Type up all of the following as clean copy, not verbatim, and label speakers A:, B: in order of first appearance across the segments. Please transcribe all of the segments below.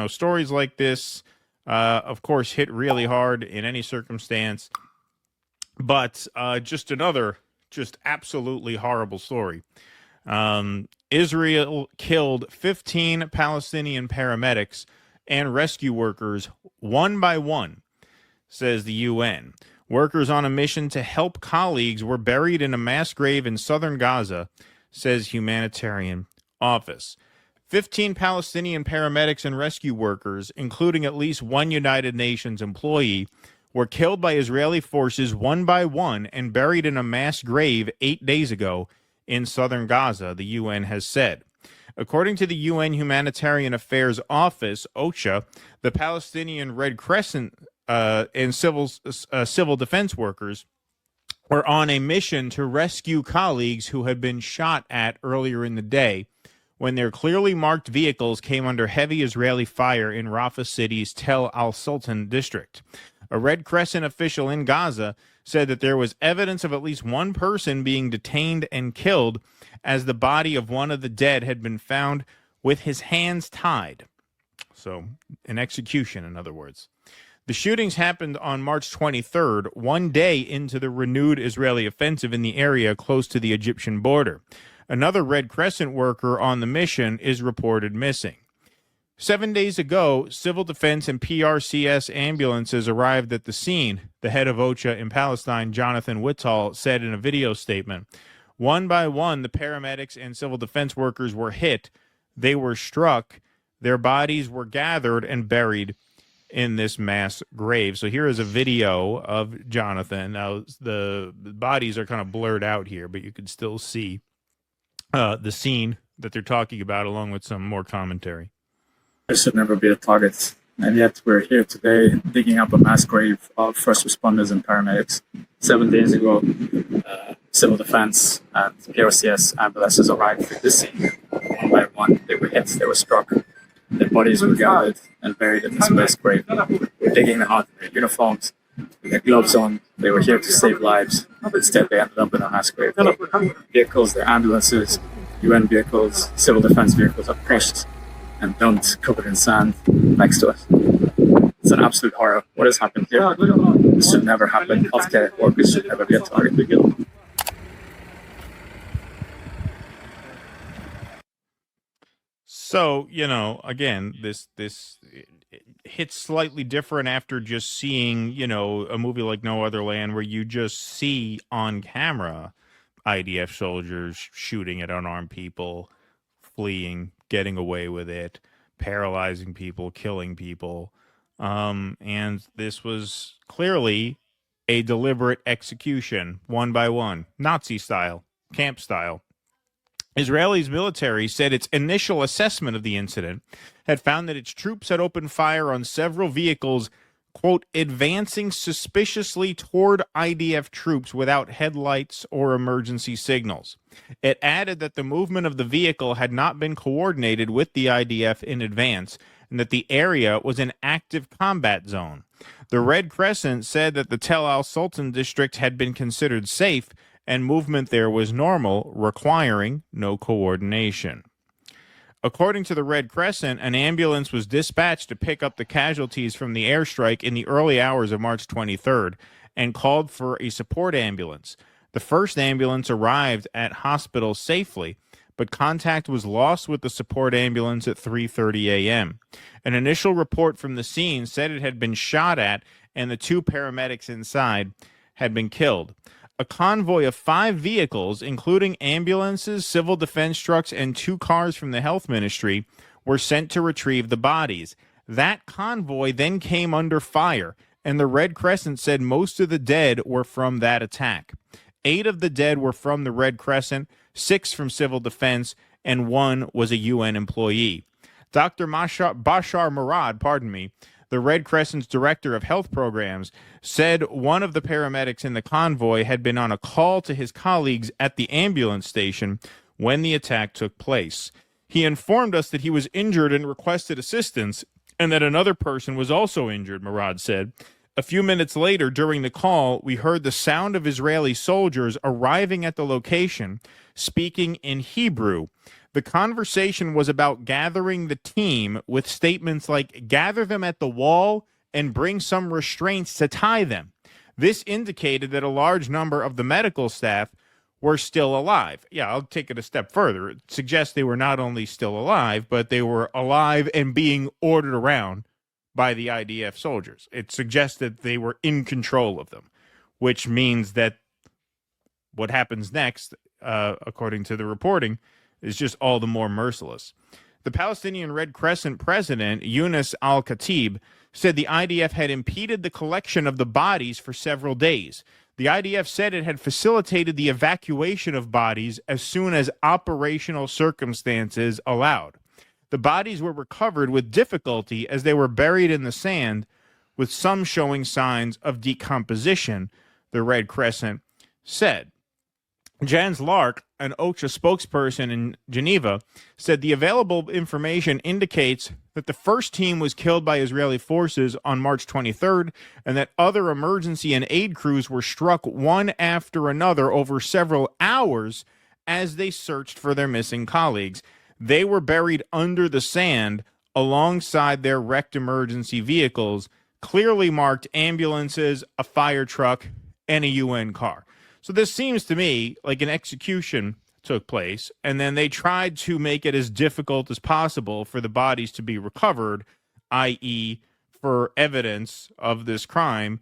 A: stories like this, of course, hit really hard in any circumstance. But just another, just absolutely horrible story. Israel killed 15 Palestinian paramedics and rescue workers one by one, says the UN. Workers on a mission to help colleagues were buried in a mass grave in southern Gaza, says humanitarian office. 15 Palestinian paramedics and rescue workers, including at least one United Nations employee, were killed by Israeli forces one by one and buried in a mass grave 8 days ago in southern Gaza, the UN has said. According to the UN Humanitarian Affairs Office, OCHA, the Palestinian Red Crescent and civil defense workers were on a mission to rescue colleagues who had been shot at earlier in the day when their clearly marked vehicles came under heavy Israeli fire in Rafah City's Tel al-Sultan district. A Red Crescent official in Gaza said that there was evidence of at least one person being detained and killed as the body of one of the dead had been found with his hands tied. So, an execution, in other words. The shootings happened on March 23rd, one day into the renewed Israeli offensive in the area close to the Egyptian border. Another Red Crescent worker on the mission is reported missing. 7 days ago, civil defense and PRCS ambulances arrived at the scene, the head of OCHA in Palestine, Jonathan Whitall, said in a video statement. One by one, the paramedics and civil defense workers were hit. They were struck. Their bodies were gathered and buried in this mass grave. So here is a video of Jonathan. Now, the bodies are kind of blurred out here, but you can still see the scene that they're talking about, along with some more commentary.
B: This should never be a target, and yet we're here today digging up a mass grave of first responders and paramedics. 7 days ago, civil defense and PRCS ambulances arrived at this scene. One by one, they were hit, they were struck. Their bodies were gathered and buried in this mass grave. We're digging them out in their uniforms, with their gloves on. They were here to save lives. Instead, they ended up in a mass grave. Their vehicles, their ambulances, UN vehicles, civil defense vehicles are pushed and dumped, covered in sand, next to us. It's an absolute horror. What has happened here? This should never happen. Healthcare workers should never be a target.
A: So, again, this hits slightly different after just seeing, a movie like No Other Land, where you just see on camera IDF soldiers shooting at unarmed people, fleeing, getting away with it, paralyzing people, killing people. And this was clearly a deliberate execution, one by one, Nazi style, camp style. Israel's military said its initial assessment of the incident had found that its troops had opened fire on several vehicles, quote, advancing suspiciously toward IDF troops without headlights or emergency signals. It added that the movement of the vehicle had not been coordinated with the IDF in advance and that the area was an active combat zone. The Red Crescent said that the Tel al-Sultan district had been considered safe and movement there was normal, requiring no coordination. According to the Red Crescent, an ambulance was dispatched to pick up the casualties from the airstrike in the early hours of March 23rd and called for a support ambulance. The first ambulance arrived at hospital safely, but contact was lost with the support ambulance at 3:30 a.m. An initial report from the scene said it had been shot at and the two paramedics inside had been killed. A convoy of 5 vehicles, including ambulances, civil defense trucks, and 2 cars from the health ministry, were sent to retrieve the bodies. That convoy then came under fire, and the Red Crescent said most of the dead were from that attack. 8 of the dead were from the Red Crescent, 6 from civil defense, and 1 was a UN employee. Dr. Bashar Murad, the Red Crescent's director of health programs, said one of the paramedics in the convoy had been on a call to his colleagues at the ambulance station when the attack took place. He informed us that he was injured and requested assistance, and that another person was also injured, Murad said. A few minutes later, during the call, we heard the sound of Israeli soldiers arriving at the location, speaking in Hebrew. The conversation was about gathering the team with statements like, gather them at the wall and bring some restraints to tie them. This indicated that a large number of the medical staff were still alive. Yeah, I'll take it a step further. It suggests they were not only still alive, but they were alive and being ordered around by the IDF soldiers. It suggests that they were in control of them, which means that what happens next, according to the reporting, is just all the more merciless. The Palestinian Red Crescent president, Yunus al-Khatib, said the IDF had impeded the collection of the bodies for several days. The IDF said it had facilitated the evacuation of bodies as soon as operational circumstances allowed. The bodies were recovered with difficulty as they were buried in the sand, with some showing signs of decomposition, the Red Crescent said. Jens Lark, an OCHA spokesperson in Geneva, said the available information indicates that the first team was killed by Israeli forces on March 23rd and that other emergency and aid crews were struck one after another over several hours as they searched for their missing colleagues. They were buried under the sand alongside their wrecked emergency vehicles, clearly marked ambulances, a fire truck, and a UN car. So this seems to me like an execution took place, and then they tried to make it as difficult as possible for the bodies to be recovered, i.e., for evidence of this crime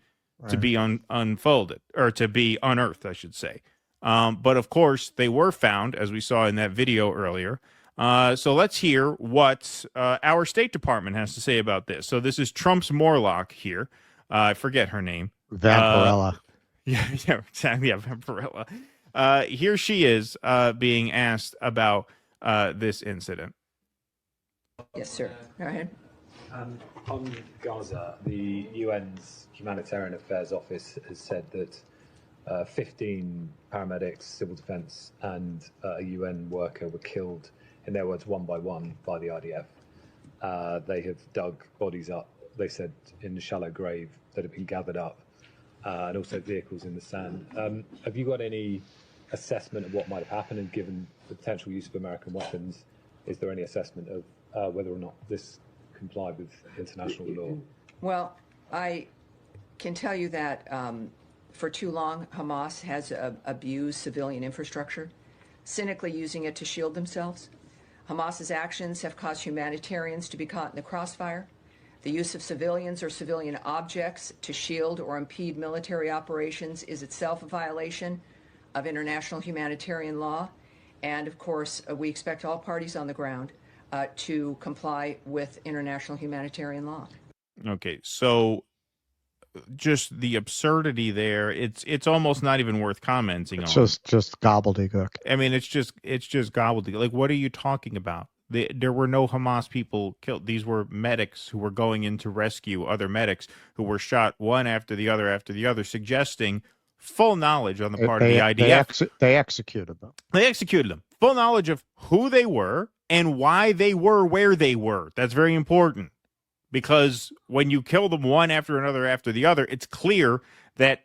A: to be unfolded, or to be unearthed, I should say. But of course, they were found, as we saw in that video earlier. So let's hear what our State Department has to say about this. So this is Trump's Morlock here. I forget her name.
C: Vampirella.
A: Yeah, exactly. Yeah, Vampirella. Here she is being asked about this incident.
D: Yes, sir. Go ahead.
E: On Gaza, the UN's Humanitarian Affairs Office has said that 15 paramedics, civil defense, and a UN worker were killed, in their words, one by one by the IDF. They have dug bodies up, they said, in the shallow grave that have been gathered up. And also vehicles in the sand. Have you got any assessment of what might have happened, and given the potential use of American weapons, is there any assessment of whether or not this complied with international law?
D: Well, I can tell you that for too long, Hamas has abused civilian infrastructure, cynically using it to shield themselves. Hamas's actions have caused humanitarians to be caught in the crossfire. The use of civilians or civilian objects to shield or impede military operations is itself a violation of international humanitarian law. And of course, we expect all parties on the ground to comply with international humanitarian law.
A: Okay, so just the absurdity there, it's almost not even worth commenting on.
C: Just gobbledygook.
A: I mean, it's just gobbledygook. Like, what are you talking about? There were no Hamas people killed. These were medics who were going in to rescue other medics who were shot one after the other, suggesting full knowledge on the part of the IDF.
C: They executed them.
A: They executed them. Full knowledge of who they were and why they were where they were. That's very important, because when you kill them one after the other, it's clear that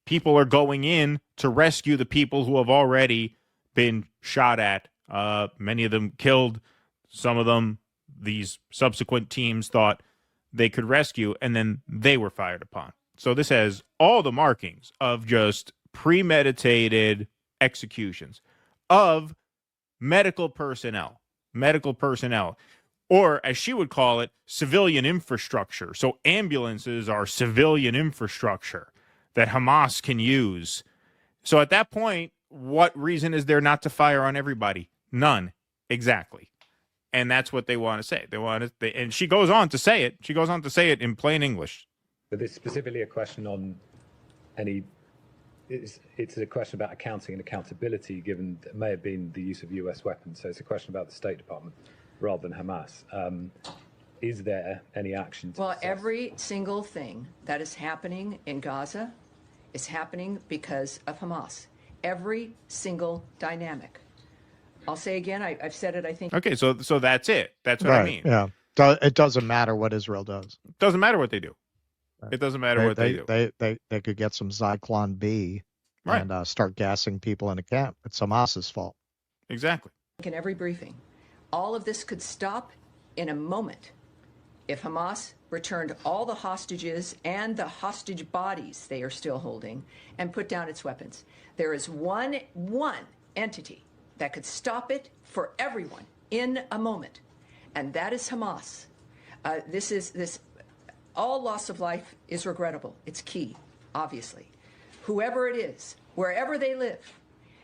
A: people are going in to rescue the people who have already been shot at. Many of them killed. Some of them, these subsequent teams thought they could rescue, and then they were fired upon. So this has all the markings of just premeditated executions of medical personnel, or as she would call it, civilian infrastructure. So ambulances are civilian infrastructure that Hamas can use. So at that point, what reason is there not to fire on everybody? None. Exactly. And that's what they want to say. And she goes on to say it. She goes on to say it in plain English.
E: But this is specifically a question on it's a question about accounting and accountability, given that it may have been the use of US weapons. So it's a question about the State Department rather than Hamas. Is there any action?
D: Well, every single thing that is happening in Gaza is happening because of Hamas. Every single dynamic. I'll say again, I've said it, I think.
A: Okay, so that's it. That's what I mean.
C: Yeah. It doesn't matter what Israel does.
A: It doesn't matter what they do. It doesn't matter what they do.
C: They could get some Zyklon B and start gassing people in a camp. It's Hamas's fault.
A: Exactly.
D: in every briefing, all of this could stop in a moment if Hamas returned all the hostages and the hostage bodies they are still holding and put down its weapons. There is one entity that could stop it for everyone in a moment, and that is Hamas. All loss of life is regrettable. It's key, obviously. Whoever it is, wherever they live,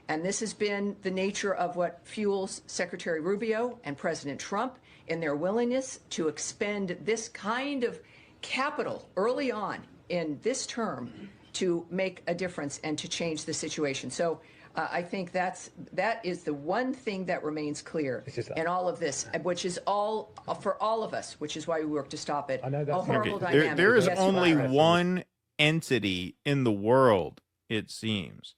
D: and this has been the nature of what fuels Secretary Rubio and President Trump in their willingness to expend this kind of capital early on in this term to make a difference and to change the situation. So I think that is the one thing that remains clear in all of this, which is all for all of us, which is why we work to stop it.
E: I know that's
D: a horrible
A: Okay,
D: dynamic.
A: there is
D: Yes,
A: only
D: Myra.
A: one entity in the world, it seems,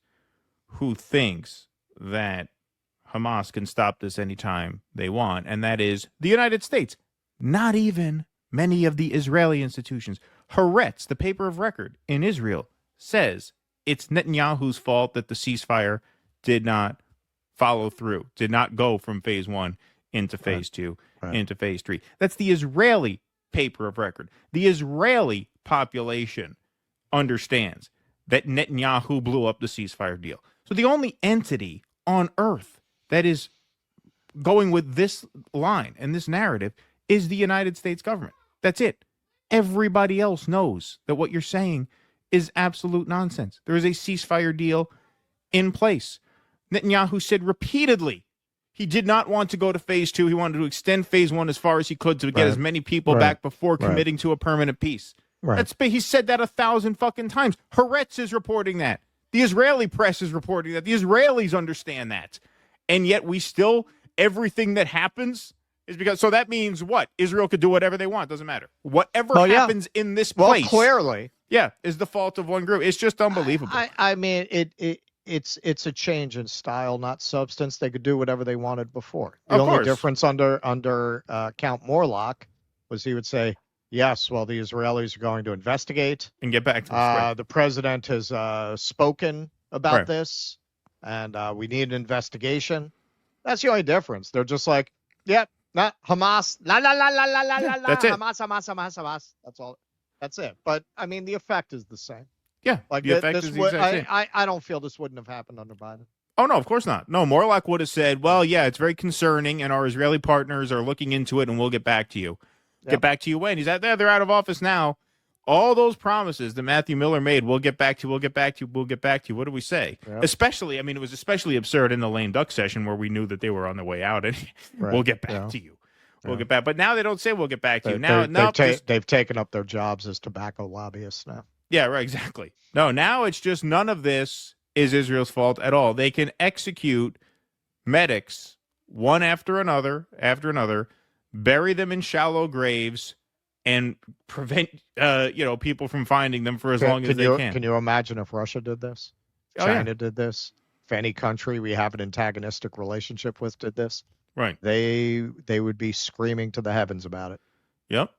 A: who thinks that Hamas can stop this anytime they want, and that is the United States. Not even many of the Israeli institutions. Haaretz, the paper of record in Israel, says it's Netanyahu's fault that the ceasefire did not follow through, did not go from phase 1 into phase 2, into phase 3. That's the Israeli paper of record. The Israeli population understands that Netanyahu blew up the ceasefire deal. So the only entity on earth that is going with this line and this narrative is the United States government. That's it. Everybody else knows that what you're saying is absolute nonsense. There is a ceasefire deal in place. Netanyahu said repeatedly he did not want to go to phase 2. He wanted to extend phase 1 as far as he could to get as many people back before committing to a permanent peace. He said that 1,000 fucking times. Haaretz is reporting that. The Israeli press is reporting that. The Israelis understand that. And yet we still, everything that happens is because, so that means what? Israel could do whatever they want. Doesn't matter. Whatever happens in this place.
C: Well, clearly.
A: Yeah, is the fault of one group. It's just unbelievable.
C: I mean, it's a change in style, not substance. They could do whatever they wanted before. The only difference under Count Morlock was he would say, yes, well, the Israelis are going to investigate
A: and get back to us.
C: The president has spoken about this, and we need an investigation. That's the only difference. They're just like, yep, not Hamas, la la la la la la la la.
A: That's it.
C: Hamas. That's all. That's it. But I mean, the effect is the same.
A: Yeah,
C: like
A: the effect is the exact same.
C: I don't feel this wouldn't have happened under Biden.
A: Oh, no, of course not. No, Morlock would have said, well, yeah, it's very concerning, and our Israeli partners are looking into it, and we'll get back to you. Get back to you when? He's out there. They're out of office now. All those promises that Matthew Miller made, we'll get back to you, we'll get back to you, we'll get back to you. What do we say? Yep. Especially, I mean, it was especially absurd in the lame duck session where we knew that they were on their way out, and we'll get back to you. We'll get back. But now they don't say we'll get back to you. Now
C: they've taken up their jobs as tobacco lobbyists now.
A: Yeah, right, exactly. No, now it's just none of this is Israel's fault at all. They can execute medics one after another, bury them in shallow graves, and prevent people from finding them for as long as they can.
C: Can you imagine if Russia did this? China did this? If any country we have an antagonistic relationship with did this?
A: Right.
C: They would be screaming to the heavens about it.
A: Yep.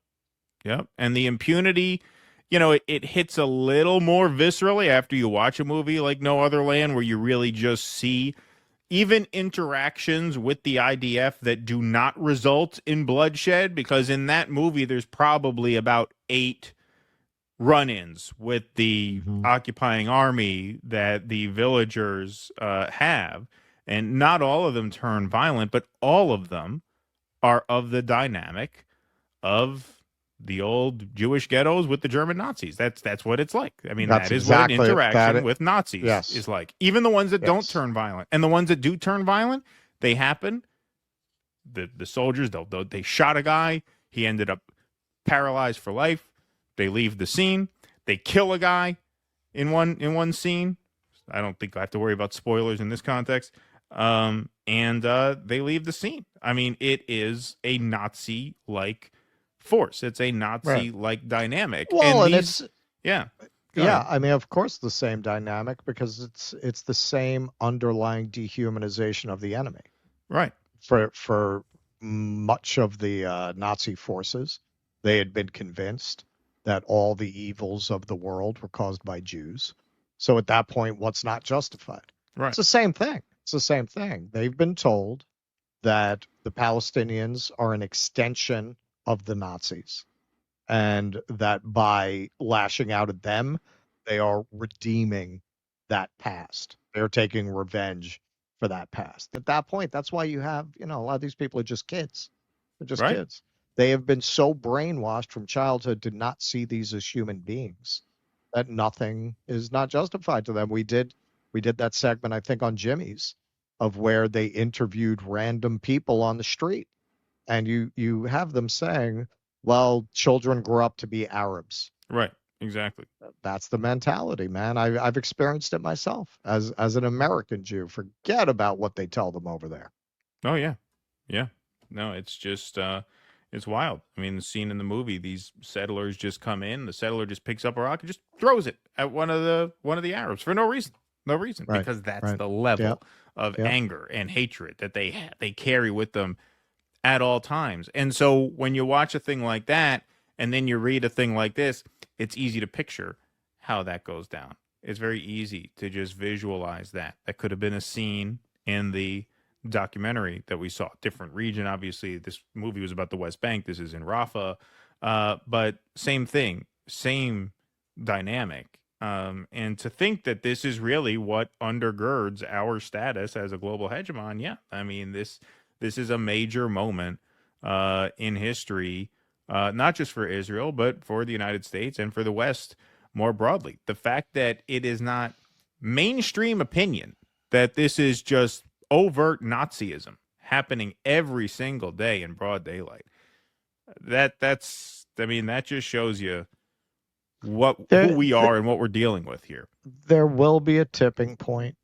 A: And the impunity, it hits a little more viscerally after you watch a movie like No Other Land, where you really just see even interactions with the IDF that do not result in bloodshed, because in that movie there's probably about 8 run-ins with the occupying army that the villagers have, and not all of them turn violent, but all of them are of the dynamic of the old Jewish ghettos with the German Nazis. That's what it's like. I mean, that is exactly what an interaction with Nazis is like. Even the ones that don't turn violent, and the ones that do turn violent, they happen. The soldiers, they shot a guy. He ended up paralyzed for life. They leave the scene. They kill a guy in one scene. I don't think I have to worry about spoilers in this context. And they leave the scene. I mean, it is a Nazi-like force. It's a Nazi-like dynamic.
C: Well,
A: and
C: it's
A: yeah.
C: I mean, of course, the same dynamic, because it's the same underlying dehumanization of the enemy.
A: Right.
C: For much of the Nazi forces, they had been convinced that all the evils of the world were caused by Jews. So at that point, what's not justified?
A: Right.
C: It's the same thing. They've been told that the Palestinians are an extension of the Nazis, and that by lashing out at them, they are redeeming that past. They're taking revenge for that past. At that point, that's why you have, a lot of these people are just kids. They're just
A: Right.
C: kids. They have been so brainwashed from childhood to not see these as human beings that nothing is not justified to them. We did that segment, I think, on Jimmy's, of where they interviewed random people on the street, and you have them saying, well, children grow up to be Arabs.
A: Right. Exactly.
C: That's the mentality, man. I've experienced it myself as an American Jew. Forget about what they tell them over there.
A: Oh yeah. Yeah. No, it's just it's wild. I mean, the scene in the movie, these settlers just come in, the settler just picks up a rock and just throws it at one of the Arabs for no reason. No reason.
C: Right.
A: Because that's
C: Right.
A: the level
C: Yep.
A: of
C: Yep.
A: anger and hatred that they carry with them at all times. And so when you watch a thing like that and then you read a thing like this, it's easy to picture how that goes down. It's very easy to just visualize that. That could have been a scene in the documentary that we saw. Different region, obviously. This movie was about the West Bank. This is in Rafah. But same thing, same dynamic. And to think that this is really what undergirds our status as a global hegemon, yeah. I mean, this is a major moment in history, not just for Israel, but for the United States and for the West more broadly. The fact that it is not mainstream opinion that this is just overt Nazism happening every single day in broad daylight. That just shows you who we are and what we're dealing with here.
C: There will be a tipping point.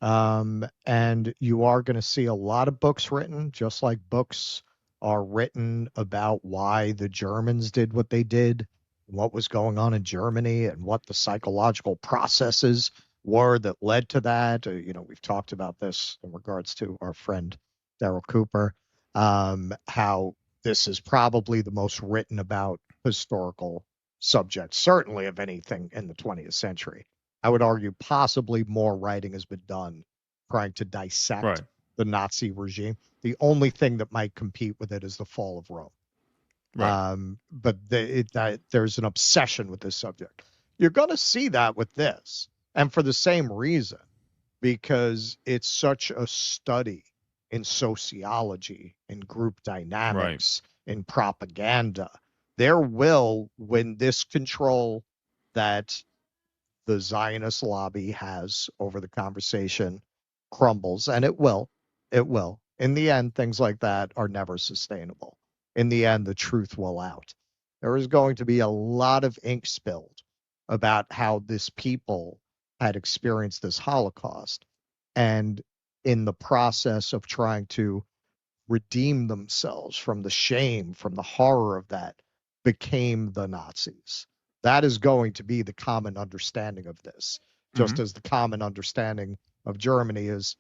C: And you are going to see a lot of books written, just like books are written about why the Germans did what they did, what was going on in Germany, and what the psychological processes were that led to that. We've talked about this in regards to our friend Daryl Cooper, how this is probably the most written about historical subject, certainly of anything in the 20th century. I would argue possibly more writing has been done trying to dissect the Nazi regime. The only thing that might compete with it is the fall of Rome.
A: Right.
C: But there's an obsession with this subject. You're going to see that with this, and for the same reason, because it's such a study in sociology, in group dynamics, in propaganda. There will, when this control that the Zionist lobby has over the conversation crumbles, and it will. In the end, things like that are never sustainable. In the end, the truth will out. There is going to be a lot of ink spilled about how this people had experienced this Holocaust, and in the process of trying to redeem themselves from the shame, from the horror of that, became the Nazis. That is going to be the common understanding of this, just as the common understanding of Germany is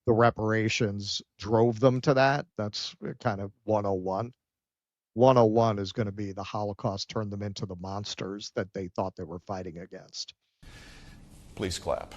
C: the reparations drove them to that. That's kind of 101. 101 is going to be the Holocaust turned them into the monsters that they thought they were fighting against.
F: Please clap.